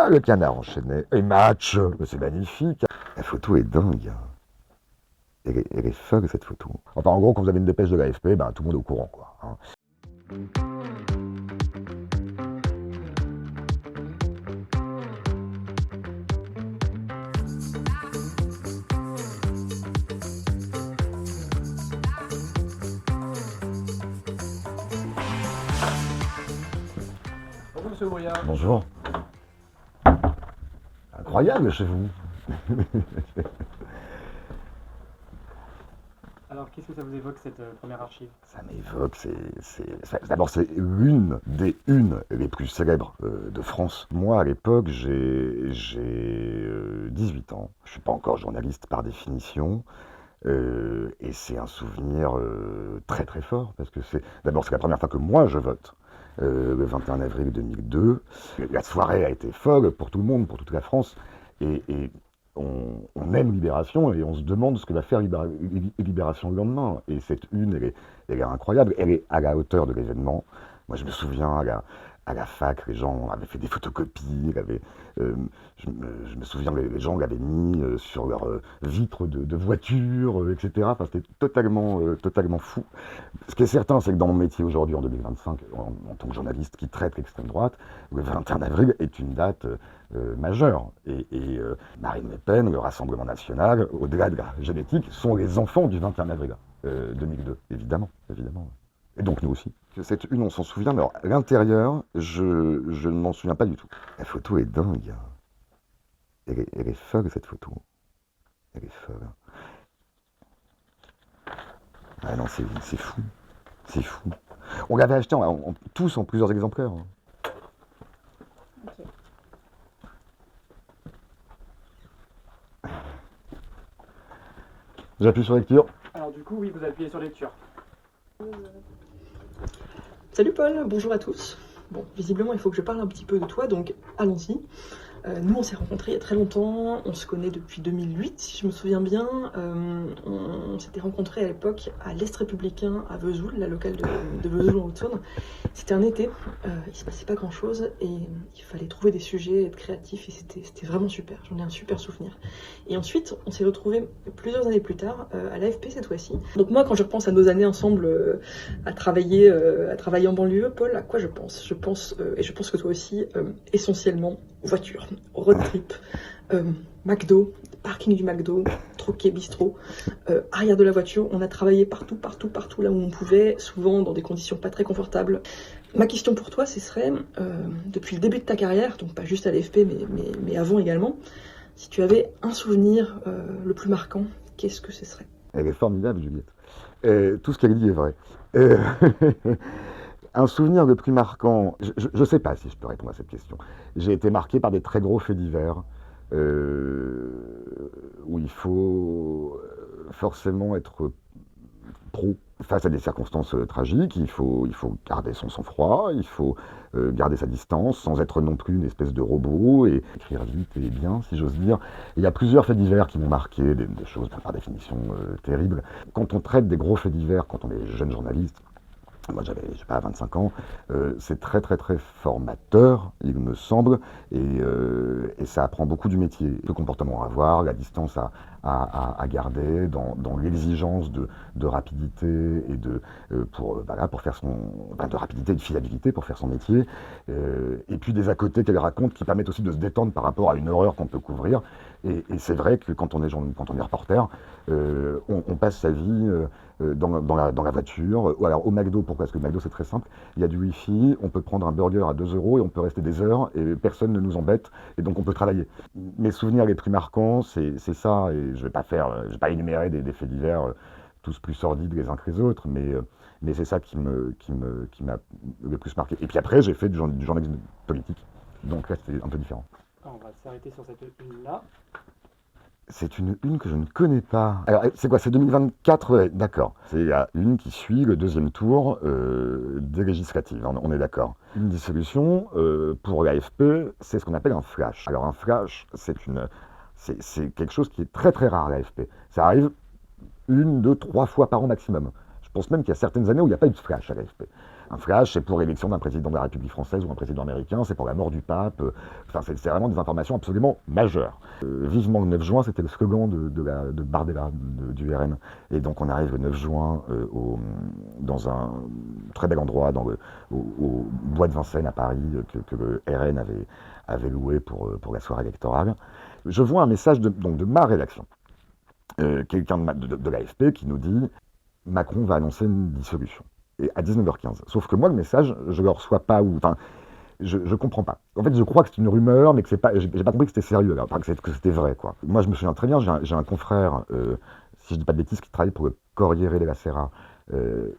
Ah, le canard enchaîné. Et match. Mais c'est magnifique. La photo est dingue. Elle est folle, cette photo. Enfin, en gros, quand vous avez une dépêche de l'AFP, ben, tout le monde est au courant, quoi. Hein. Bonjour Monsieur Brouillard. Bonjour. Incroyable chez vous. Alors, qu'est-ce que ça vous évoque cette première archive? Ça m'évoque, d'abord c'est une des unes les plus célèbres de France. Moi à l'époque j'ai 18 ans, je suis pas encore journaliste par définition, et c'est un souvenir très très fort parce que d'abord c'est la première fois que moi je vote. Le 21 avril 2002. La soirée a été folle pour tout le monde, pour toute la France, et on aime Libération et on se demande ce que va faire Libération le lendemain. Et cette une, elle est incroyable, elle est à la hauteur de l'événement. Moi, je me souviens à la fac, les gens avaient fait des photocopies, euh, je me souviens, les gens l'avaient mis sur leur vitre de voiture, etc. Enfin, c'était totalement fou. Ce qui est certain, c'est que dans mon métier aujourd'hui, en 2025, en tant que journaliste qui traite l'extrême droite, le 21 avril est une date majeure. Et Marine Le Pen, le Rassemblement national, au-delà de la génétique, sont les enfants du 21 avril 2002, évidemment. Et donc nous aussi. Cette une, on s'en souvient, mais alors, à l'intérieur, je ne m'en souviens pas du tout. La photo est dingue. Elle est folle, cette photo. Elle est folle. Ah non, c'est fou. C'est fou. On l'avait acheté tous en plusieurs exemplaires. Hein. Ok. J'appuie sur lecture. Alors du coup, oui, vous appuyez sur lecture. Salut Paul, bonjour à tous. Bon, visiblement il faut que je parle un petit peu de toi, donc allons-y. Nous on s'est rencontrés il y a très longtemps, on se connaît depuis 2008 si je me souviens bien. On s'était rencontrés à l'époque à l'Est républicain à Vesoul, la locale de Vesoul en Haute-Saône. C'était un été, il se passait pas grand chose et il fallait trouver des sujets, être créatif et c'était vraiment super, j'en ai un super souvenir. Et ensuite on s'est retrouvés plusieurs années plus tard à l'AFP cette fois-ci. Donc moi quand je repense à nos années ensemble à travailler en banlieue, Paul, à quoi je pense? Je pense, et je pense que toi aussi, essentiellement voiture, road trip, McDo, parking du McDo, troquet, bistrot, arrière de la voiture. On a travaillé partout là où on pouvait, souvent dans des conditions pas très confortables. Ma question pour toi, ce serait, depuis le début de ta carrière, donc pas juste à l'AFP, mais avant également, si tu avais un souvenir le plus marquant, qu'est-ce que ce serait? Elle est formidable, Juliette. Tout ce qu'elle dit est vrai. Un souvenir le plus marquant, je ne sais pas si je peux répondre à cette question. J'ai été marqué par des très gros faits divers où il faut forcément être pro face à des circonstances tragiques. Il faut garder son sang-froid, il faut garder sa distance sans être non plus une espèce de robot et écrire vite et bien, si j'ose dire. Il y a plusieurs faits divers qui m'ont marqué, des choses par définition terribles. Quand on traite des gros faits divers, quand on est jeune journaliste, moi j'avais, je sais pas, 25 ans, c'est très formateur, il me semble, et ça apprend beaucoup du métier. Le comportement à avoir, la distance à garder, dans l'exigence de rapidité et pour faire de rapidité et de fiabilité pour faire son métier, et puis des à côté qu'elle raconte qui permettent aussi de se détendre par rapport à une horreur qu'on peut couvrir. Et c'est vrai que quand on est reporter, on passe sa vie dans la voiture, ou alors au McDo. Pourquoi? Parce que le McDo c'est très simple, il y a du wifi, on peut prendre un burger à 2 € et on peut rester des heures et personne ne nous embête et donc on peut travailler. Mes souvenirs les plus marquants, c'est ça, et je vais pas énumérer des faits divers tous plus sordides les uns que les autres, mais c'est ça qui m'a le plus marqué. Et puis après j'ai fait du journalisme politique, donc là c'était un peu différent. Alors, on va s'arrêter sur cette une-là. C'est une que je ne connais pas. Alors, c'est quoi? C'est 2024? Ouais, d'accord. C'est une qui suit le deuxième tour des législatives, on est d'accord. Une dissolution, pour l'AFP, c'est ce qu'on appelle un flash. Alors, un flash, c'est quelque chose qui est très rare à l'AFP. Ça arrive 1, 2, 3 fois par an maximum. Je pense même qu'il y a certaines années où il n'y a pas eu de flash à l'AFP. Un flash, c'est pour l'élection d'un président de la République française ou un président américain, c'est pour la mort du pape. Enfin, c'est vraiment des informations absolument majeures. Vivement le 9 juin, c'était le slogan de Bardella, du RN. Et donc on arrive le 9 juin dans un très bel endroit, au bois de Vincennes à Paris, que le RN avait loué pour la soirée électorale. Je vois un message de ma rédaction. Quelqu'un de l'AFP qui nous dit « Macron va annoncer une dissolution ». Et à 19h15. Sauf que moi, le message, je le reçois pas ou... Enfin, je comprends pas. En fait, je crois que c'est une rumeur, mais que c'est pas... J'ai pas compris que c'était sérieux, là. Enfin, que c'était vrai, quoi. Moi, je me souviens très bien, j'ai un confrère, si je dis pas de bêtises, qui travaille pour le Corriere della Sera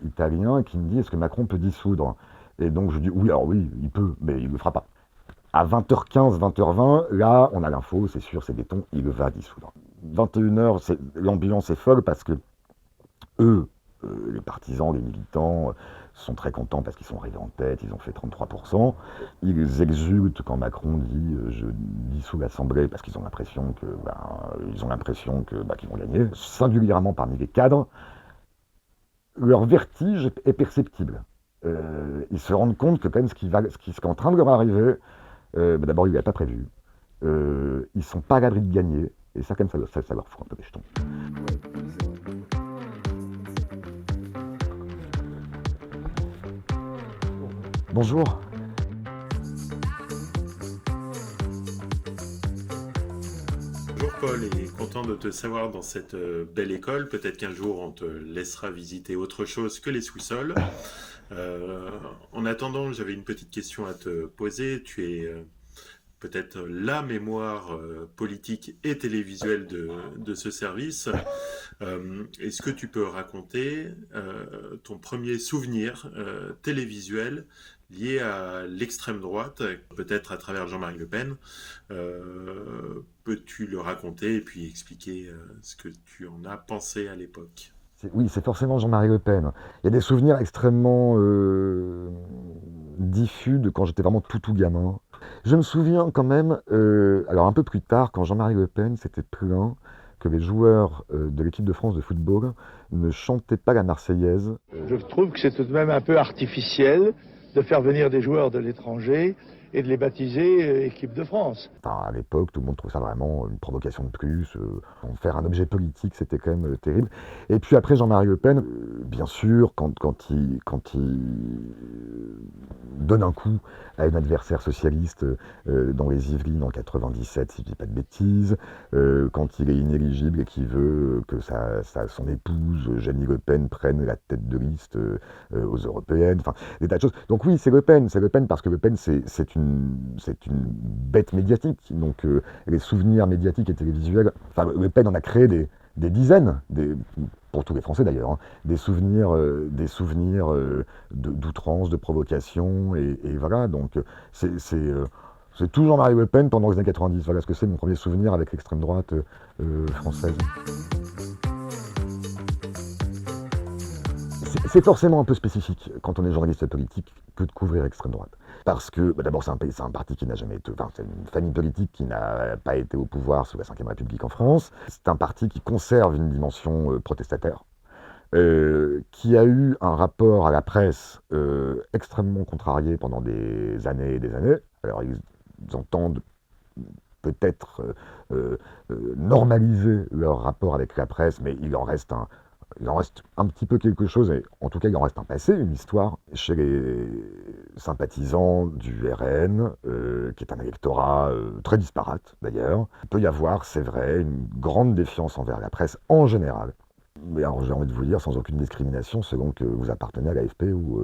italien, qui me dit « Est-ce que Macron peut dissoudre ?» Et donc, je dis « Oui, alors oui, il peut, mais il le fera pas. » À 20h15, 20h20, là, on a l'info, c'est sûr, c'est béton, il va dissoudre. 21h, l'ambiance est folle parce que eux, les partisans, les militants sont très contents parce qu'ils sont arrivés en tête, ils ont fait 33%. Ils exultent quand Macron dit je dissous l'Assemblée parce qu'ils ont l'impression qu'ils vont gagner. Singulièrement parmi les cadres, leur vertige est perceptible. Ils se rendent compte que quand même ce qui est en train de leur arriver, d'abord il ne l'avait pas prévu. Ils sont pas à l'abri de gagner, et ça, quand même, ça leur fout un peu des jetons. Bonjour. Bonjour Paul, et content de te savoir dans cette belle école. Peut-être qu'un jour on te laissera visiter autre chose que les sous-sols. En attendant, j'avais une petite question à te poser. Tu es peut-être la mémoire politique et télévisuelle de ce service. Est-ce que tu peux raconter ton premier souvenir télévisuel lié à l'extrême droite, peut-être à travers Jean-Marie Le Pen? Peux-tu le raconter et puis expliquer ce que tu en as pensé à l'époque? Oui, c'est forcément Jean-Marie Le Pen. Il y a des souvenirs extrêmement diffus de quand j'étais vraiment tout gamin. Je me souviens quand même, alors un peu plus tard, quand Jean-Marie Le Pen s'était plaint que les joueurs de l'équipe de France de football ne chantaient pas la Marseillaise. Je trouve que c'est tout de même un peu artificiel de faire venir des joueurs de l'étranger et de les baptiser équipe de France. Enfin, à l'époque, tout le monde trouvait ça vraiment une provocation de plus. En faire un objet politique, c'était quand même terrible. Et puis après, Jean-Marie Le Pen, bien sûr, quand il donne un coup à un adversaire socialiste dans les Yvelines en 97, si je ne dis pas de bêtises, quand il est inéligible et qu'il veut que son épouse, Jeannie Le Pen, prenne la tête de liste aux européennes, enfin, des tas de choses. Donc oui, c'est Le Pen parce que Le Pen, c'est une bête médiatique, donc les souvenirs médiatiques et télévisuels, enfin Le Pen en a créé des dizaines, pour tous les Français d'ailleurs, hein, des souvenirs d'outrance, de provocation, et voilà, donc c'est tout Jean-Marie Le Pen pendant les années 90, voilà ce que c'est mon premier souvenir avec l'extrême droite française. C'est forcément un peu spécifique quand on est journaliste politique que de couvrir l'extrême droite. Parce que, d'abord, c'est un parti qui n'a jamais été... Enfin, c'est une famille politique qui n'a pas été au pouvoir sous la Ve République en France. C'est un parti qui conserve une dimension protestataire, qui a eu un rapport à la presse extrêmement contrarié pendant des années et des années. Alors, ils entendent peut-être normaliser leur rapport avec la presse, mais il en reste un petit peu quelque chose, et en tout cas il en reste un passé, une histoire, chez les sympathisants du RN, qui est un électorat très disparate d'ailleurs. Il peut y avoir, c'est vrai, une grande défiance envers la presse en général. Mais alors j'ai envie de vous dire, sans aucune discrimination, selon que vous appartenez à l'AFP ou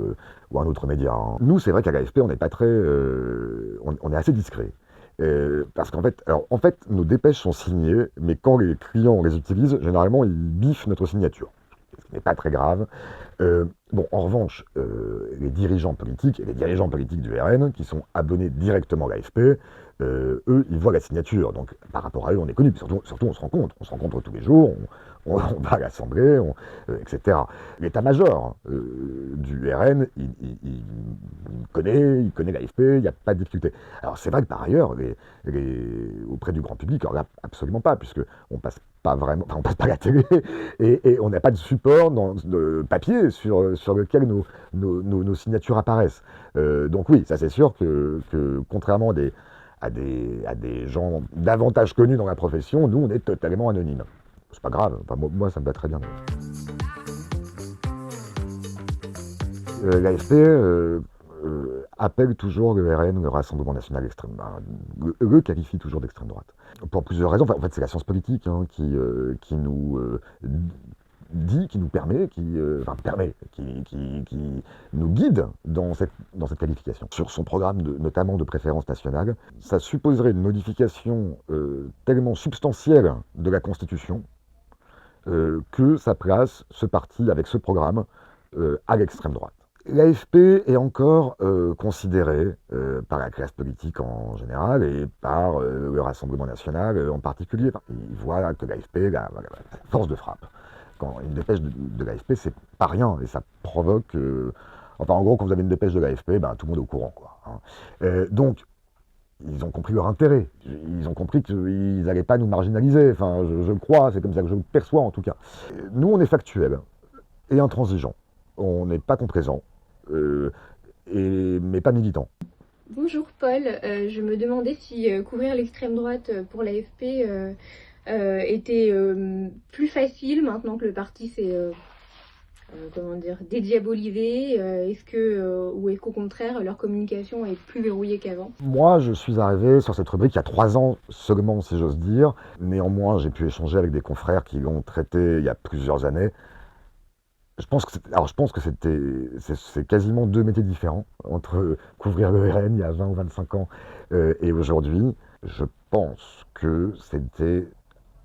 un autre média. Hein. Nous, c'est vrai qu'à l'AFP, on n'est pas très... on est assez discret. Parce qu'en fait, nos dépêches sont signées, mais quand les clients les utilisent, généralement, ils biffent notre signature. Ce qui n'est pas très grave. En revanche, les dirigeants politiques du RN, qui sont abonnés directement à l'AFP, Eux, ils voient la signature, donc par rapport à eux, on est connus. Surtout, on se rencontre tous les jours, on va à l'Assemblée, etc. L'état-major du RN, il connaît l'AFP, il n'y a pas de difficulté. Alors c'est vrai que par ailleurs, auprès du grand public, alors là, absolument pas, puisque on passe pas vraiment, enfin, on passe pas la télé, et on n'a pas de support de papier sur lequel nos signatures apparaissent. Donc oui, ça c'est sûr que contrairement à des gens davantage connus dans la profession, nous on est totalement anonymes. C'est pas grave, enfin, moi ça me va très bien. L'AFP appelle toujours le RN, le Rassemblement National extrême, le qualifie toujours d'extrême droite. Pour plusieurs raisons. Enfin, en fait, c'est la science politique qui nous dit, qui nous permet, qui nous guide dans cette qualification. Sur son programme, notamment de préférence nationale, ça supposerait une modification tellement substantielle de la Constitution que ça place ce parti, avec ce programme, à l'extrême droite. L'AFP est encore considérée par la classe politique en général et par le Rassemblement National en particulier. Ils voient que l'AFP, la force de frappe. Quand une dépêche de l'AFP, c'est pas rien et ça provoque... enfin, en gros, quand vous avez une dépêche de l'AFP, tout le monde est au courant, quoi, hein. Donc, ils ont compris leur intérêt. Ils ont compris qu'ils n'allaient pas nous marginaliser. Enfin, je crois, c'est comme ça que je le perçois en tout cas. Nous, on est factuels et intransigeants. On n'est pas complaisants, mais pas militants. Bonjour Paul, je me demandais si couvrir l'extrême droite pour l'AFP était plus facile maintenant que le parti s'est dédiabolisé. Ou est-ce qu'au contraire leur communication est plus verrouillée qu'avant? Moi, je suis arrivé sur cette rubrique il y a 3 ans seulement, si j'ose dire. Néanmoins, j'ai pu échanger avec des confrères qui l'ont traité il y a plusieurs années. Je pense que c'est quasiment 2 métiers différents entre couvrir le RN il y a 20 ou 25 ans et aujourd'hui. Je pense que c'était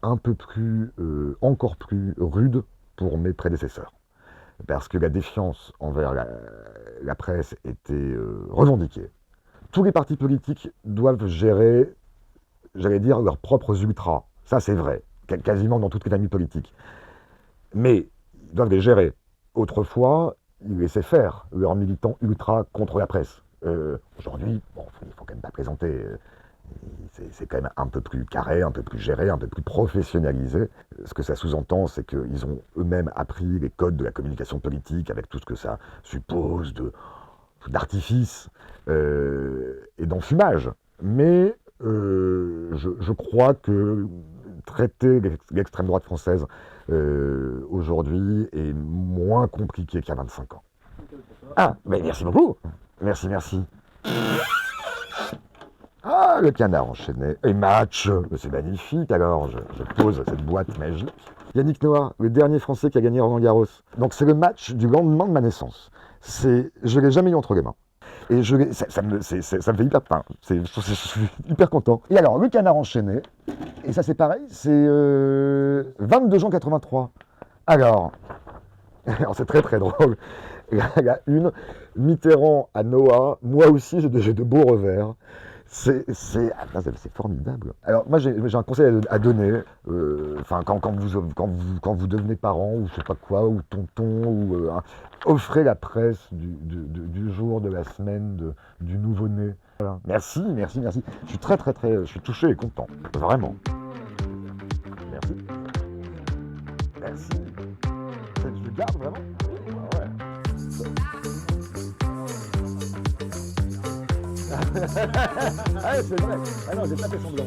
un peu plus, encore plus rude pour mes prédécesseurs. Parce que la défiance envers la presse était revendiquée. Tous les partis politiques doivent gérer, j'allais dire, leurs propres ultras. Ça, c'est vrai, quasiment dans toutes les familles politiques. Mais ils doivent les gérer. Autrefois, ils laissaient faire leurs militants ultra contre la presse. Aujourd'hui, bon, il ne faut quand même pas plaisanter. C'est quand même un peu plus carré, un peu plus géré, un peu plus professionnalisé. Ce que ça sous-entend, c'est qu'ils ont eux-mêmes appris les codes de la communication politique avec tout ce que ça suppose d'artifice et d'enfumage. Mais je crois que traiter l'extrême droite française aujourd'hui est moins compliqué qu'il y a 25 ans. Ah, mais merci beaucoup. Merci. Ah, le canard enchaîné. Et match. C'est magnifique. Alors, je pose cette boîte magique. Yannick Noah, le dernier Français qui a gagné Roland Garros. Donc, c'est le match du lendemain de ma naissance. Je ne l'ai jamais eu entre les mains. Et ça me fait hyper... Enfin, je suis hyper content. Et alors, le canard enchaîné, et ça c'est pareil, c'est 22 juin 83. Alors c'est très très drôle. Il y a une, Mitterrand à Noah, moi aussi j'ai de beaux revers. C'est formidable. Alors moi j'ai un conseil à donner. Quand vous devenez parent ou je sais pas quoi, ou tonton, ou offrez la presse du jour, de la semaine, du nouveau-né. Voilà. Merci. Je suis très je suis touché et content. Vraiment. Merci. Je le garde vraiment. Ouais. Ah, c'est vrai. Ah non, j'ai pas fait semblant.